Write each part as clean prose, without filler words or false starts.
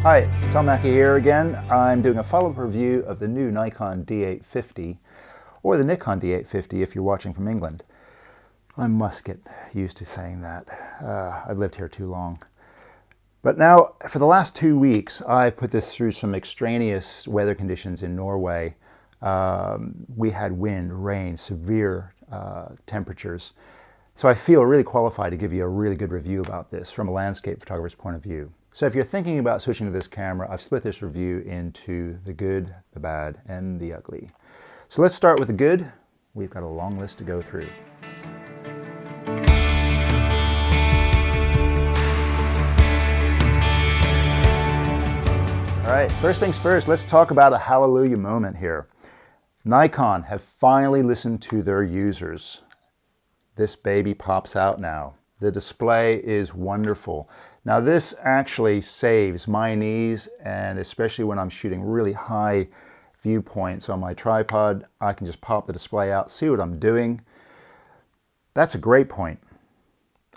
Hi, Tom Mackie here again. I'm doing a follow-up review of the new Nikon D850, or the Nikon D850 if you're watching from England. I must get used to saying that. I've lived here too long. But now, for the last 2 weeks, I've put this through some extraneous weather conditions in Norway. We had wind, rain, severe temperatures. So I feel really qualified to give you a really good review about this from a landscape photographer's point of view. So if you're thinking about switching to this camera, I've split this review into the good, the bad, and the ugly. So let's start with the good. We've got a long list to go through. All right, first things first, let's talk about a hallelujah moment here. Nikon have finally listened to their users. This baby pops out now. The display is wonderful. Now this actually saves my knees, and especially when I'm shooting really high viewpoints on my tripod, I can just pop the display out, see what I'm doing. That's a great point.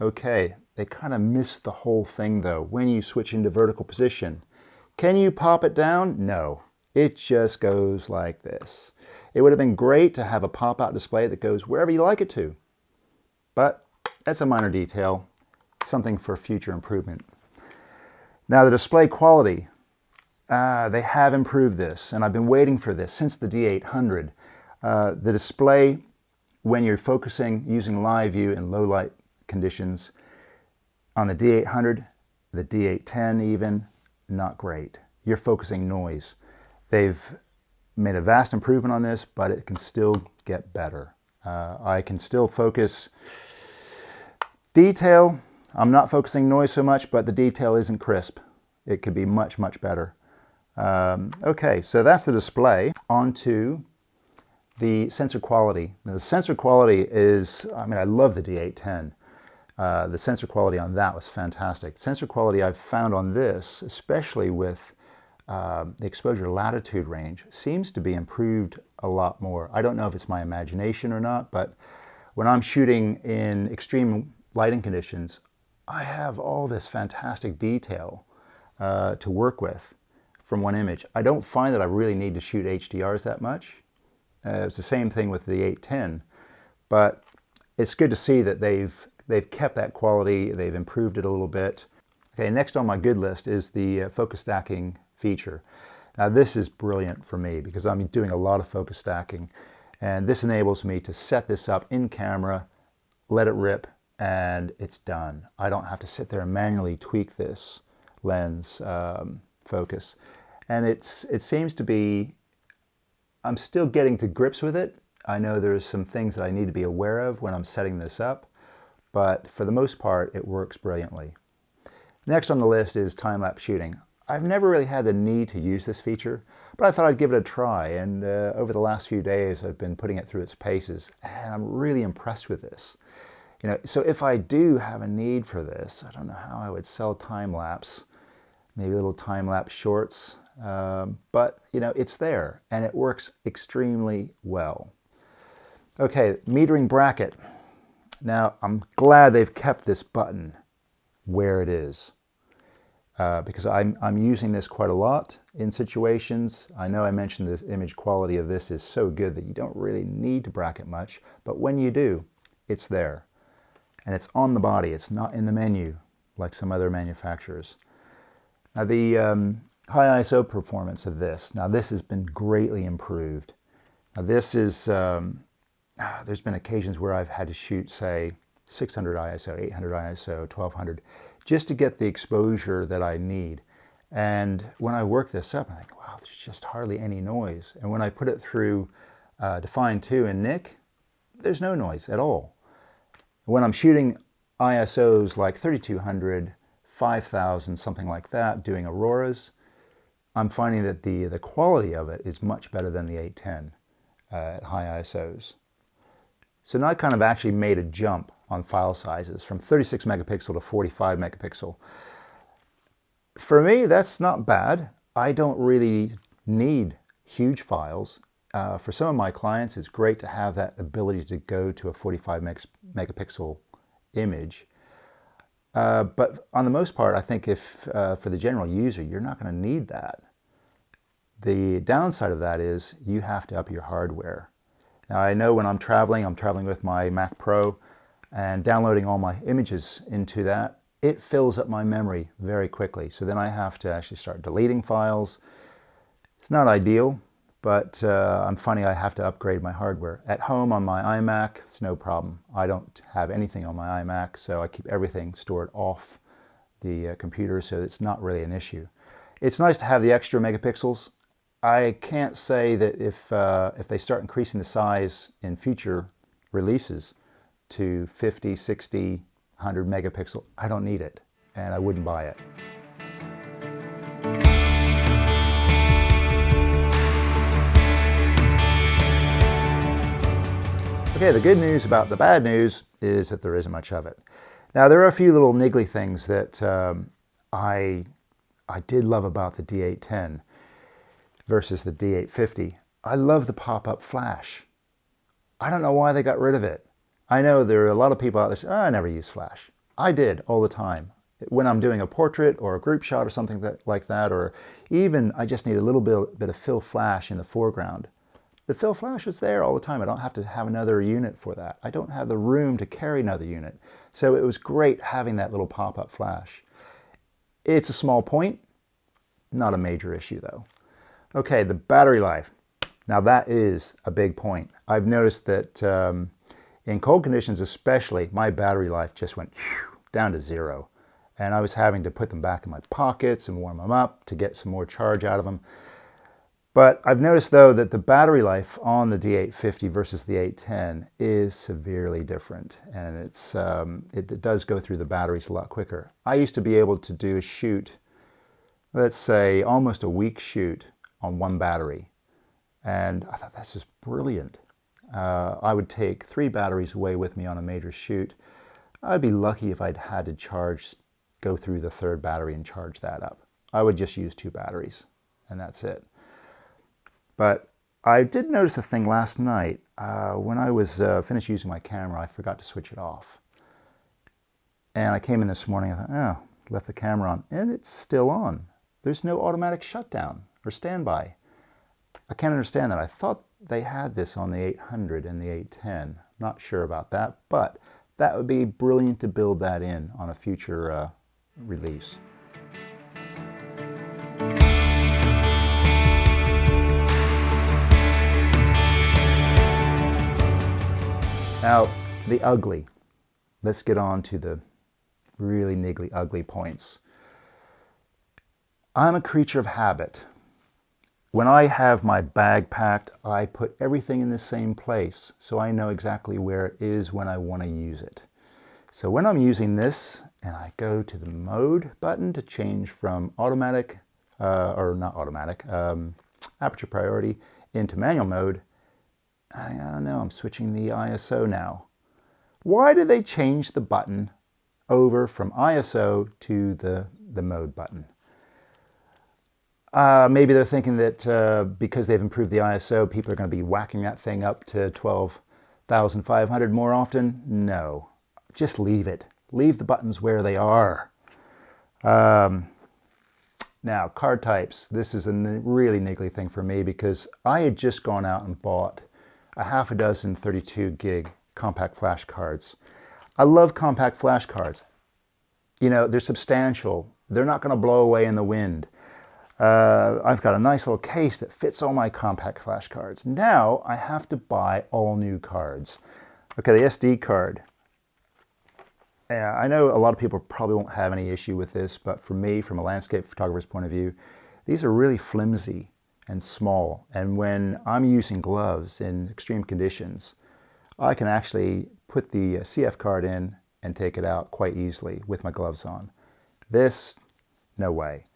Okay, they kind of missed the whole thing though when you switch into vertical position. Can you pop it down? No, it just goes like this. It would have been great to have a pop-out display that goes wherever you like it to, but that's a minor detail, something for future improvement. Now the display quality, they have improved this, and I've been waiting for this since the D800. The display, when you're focusing using live view in low light conditions, on the D800, the D810 even, not great. You're focusing noise. They've made a vast improvement on this, but it can still get better. I can still focus detail. I'm not focusing noise so much, but the detail isn't crisp. It could be much, much better. Okay, so that's the display. On to the sensor quality. Now, the sensor quality is, I love the D810. The sensor quality on that was fantastic. The sensor quality I've found on this, especially with the exposure latitude range, seems to be improved a lot more. I don't know if it's my imagination or not, but when I'm shooting in extreme lighting conditions, I have all this fantastic detail to work with from one image. I don't find that I really need to shoot HDRs that much. It's the same thing with the 810, but it's good to see that they've kept that quality, they've improved it a little bit. Okay, next on my good list is the focus stacking feature. Now this is brilliant for me because I'm doing a lot of focus stacking, and this enables me to set this up in camera, let it rip, and it's done. I don't have to sit there and manually tweak this lens focus. And it seems to be, I'm still getting to grips with it. I know there's some things that I need to be aware of when I'm setting this up, but for the most part, it works brilliantly. Next on the list is time-lapse shooting. I've never really had the need to use this feature, but I thought I'd give it a try, and over the last few days I've been putting it through its paces, and I'm really impressed with this. You know, so if I do have a need for this, I don't know how I would sell time-lapse, maybe little time-lapse shorts, but you know, it's there and it works extremely well. Okay, metering bracket. Now I'm glad they've kept this button where it is because I'm using this quite a lot in situations. I know I mentioned the image quality of this is so good that you don't really need to bracket much, but when you do, it's there. And it's on the body, it's not in the menu like some other manufacturers. Now the high ISO performance of this, now this has been greatly improved. Now this is, there's been occasions where I've had to shoot, say, 600 ISO, 800 ISO, 1200, just to get the exposure that I need. And when I work this up, I think, wow, there's just hardly any noise. And when I put it through Define 2 in Nik, there's no noise at all. When I'm shooting ISOs like 3200, 5000, something like that, doing auroras, I'm finding that the quality of it is much better than the 810 at high ISOs. So Nikon have actually made a jump on file sizes from 36 megapixel to 45 megapixel. For me, that's not bad. I don't really need huge files. For some of my clients, it's great to have that ability to go to a 45 megapixel image. But on the most part, I think if for the general user, you're not going to need that. The downside of that is you have to up your hardware. Now I know when I'm traveling with my Mac Pro and downloading all my images into that, it fills up my memory very quickly. So then I have to actually start deleting files. It's not ideal, but I'm finding I have to upgrade my hardware. At home on my iMac, it's no problem. I don't have anything on my iMac, so I keep everything stored off the computer, so it's not really an issue. It's nice to have the extra megapixels. I can't say that if they start increasing the size in future releases to 50, 60, 100 megapixel, I don't need it, and I wouldn't buy it. Okay, the good news about the bad news is that there isn't much of it. Now, there are a few little niggly things that I did love about the D810 versus the D850. I love the pop-up flash. I don't know why they got rid of it. I know there are a lot of people out there say, oh, I never use flash. I did all the time. When I'm doing a portrait or a group shot or something like that, or even I just need a little bit of fill flash in the foreground. The fill flash was there all the time. I don't have to have another unit for that. I don't have the room to carry another unit. So it was great having that little pop-up flash. It's a small point, not a major issue though. Okay, the battery life. Now that is a big point. I've noticed that in cold conditions especially, my battery life just went down to 0. And I was having to put them back in my pockets and warm them up to get some more charge out of them. But I've noticed though that the battery life on the D850 versus the 810 is severely different, and it does go through the batteries a lot quicker. I used to be able to do a shoot, let's say almost a week shoot on one battery, and I thought this is brilliant. I would take 3 batteries away with me on a major shoot. I'd be lucky if I'd had to go through the 3rd battery and charge that up. I would just use 2 batteries and that's it. But I did notice a thing last night. When I was finished using my camera, I forgot to switch it off. And I came in this morning, I thought, oh, left the camera on, and it's still on. There's no automatic shutdown or standby. I can't understand that. I thought they had this on the 800 and the 810. Not sure about that, but that would be brilliant to build that in on a future release. Now, the ugly. Let's get on to the really niggly, ugly points. I'm a creature of habit. When I have my bag packed, I put everything in the same place so I know exactly where it is when I want to use it. So when I'm using this and I go to the mode button to change from automatic, or not automatic, aperture priority into manual mode, I don't know, I'm switching the ISO now. Why did they change the button over from ISO to the mode button? Maybe they're thinking that because they've improved the ISO, people are going to be whacking that thing up to 12,500 more often. No, just leave it. Leave the buttons where they are. Now, card types. This is a really niggly thing for me because I had just gone out and bought a half a dozen 32 gig compact flash cards. I love compact flash cards. You know, they're substantial. They're not going to blow away in the wind. I've got a nice little case that fits all my compact flash cards. Now I have to buy all new cards. Okay, the SD card. I know a lot of people probably won't have any issue with this, but for me, from a landscape photographer's point of view, these are really flimsy and small. And when I'm using gloves in extreme conditions, I can actually put the CF card in and take it out quite easily with my gloves on. This, no way.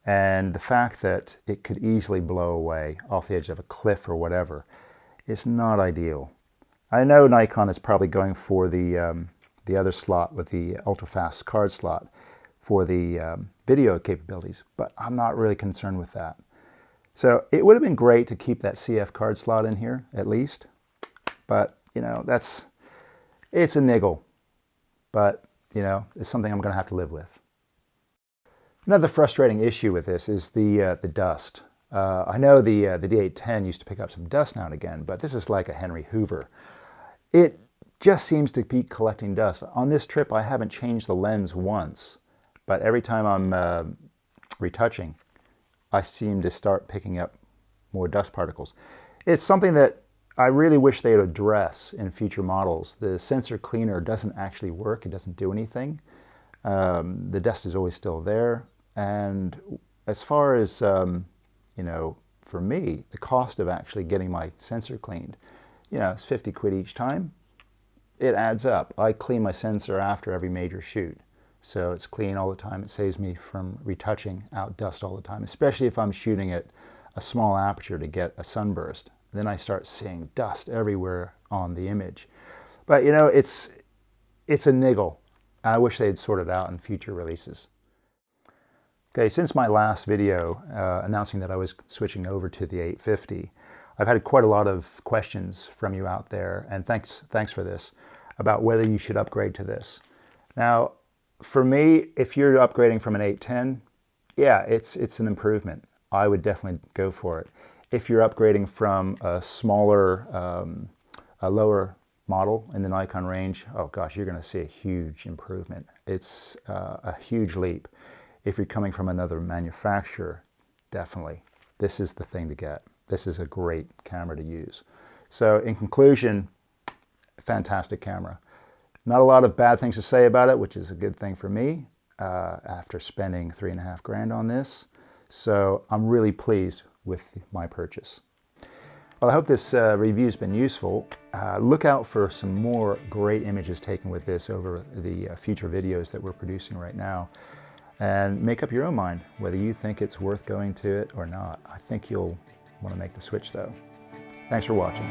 And the fact that it could easily blow away off the edge of a cliff or whatever is not ideal. I know Nikon is probably going for the other slot with the ultra-fast card slot for the video capabilities, but I'm not really concerned with that. So it would have been great to keep that CF card slot in here at least, but you know, it's a niggle. But you know, it's something I'm going to have to live with. Another frustrating issue with this is the dust. I know the D810 used to pick up some dust now and again, but this is like a Henry Hoover. It just seems to be collecting dust. On this trip, I haven't changed the lens once, but every time I'm retouching, I seem to start picking up more dust particles. It's something that I really wish they'd address in future models. The sensor cleaner doesn't actually work. It doesn't do anything. The dust is always still there. And as far as, you know, for me, the cost of actually getting my sensor cleaned, you know, it's 50 quid each time. It adds up. I clean my sensor after every major shoot. So it's clean all the time. It saves me from retouching out dust all the time, especially if I'm shooting at a small aperture to get a sunburst. Then I start seeing dust everywhere on the image. But you know, it's a niggle. I wish they'd sort it out in future releases. Okay, since my last video announcing that I was switching over to the 850, I've had quite a lot of questions from you out there, and thanks for this, about whether you should upgrade to this. Now, for me, if you're upgrading from an 810, yeah, it's an improvement. I would definitely go for it. If you're upgrading from a smaller, a lower model in the Nikon range, oh gosh, you're going to see a huge improvement. It's a huge leap. If you're coming from another manufacturer, definitely, this is the thing to get. This is a great camera to use. So in conclusion, fantastic camera. Not a lot of bad things to say about it, which is a good thing for me after spending $3.5 grand on this. So I'm really pleased with my purchase. Well, I hope this review's been useful. Look out for some more great images taken with this over the future videos that we're producing right now. And make up your own mind whether you think it's worth going to it or not. I think you'll want to make the switch though. Thanks for watching.